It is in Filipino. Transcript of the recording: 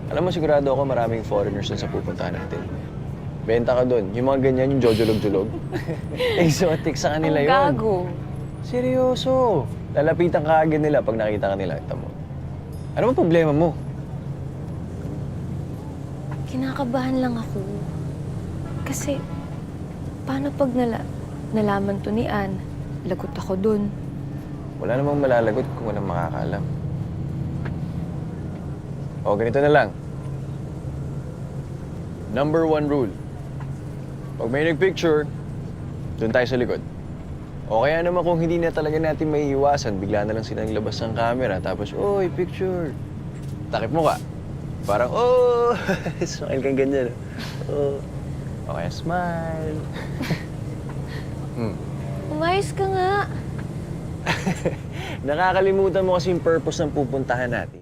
Alam mo, sigurado ako maraming foreigners dun sa pupuntahan natin. Benta ka dun. Yung mga ganyan, yung jojolog-jolog. Exotic sa kanila Ang yun. gago. Seryoso. Lalapitan ka agad nila pag nakita ka nila. Ito mo. Ano bang problema mo? Kinakabahan lang ako. Kasi, paano pag nalaman to ni Ann? Lagot ako dun. Wala namang malalagot kung walang makakaalam. O, ganito na lang. Number 1 rule. Pag may nag-picture, doon tayo sa likod. O kaya naman kung hindi na talaga natin maiiwasan, bigla na lang silang labas ng camera, tapos, oy, picture. Takip mo ka. Parang, oh! Smile kang ganyan. Oh. O kaya smile. Umayos ka nga. Nakakalimutan mo kasi yung purpose ng pupuntahan natin.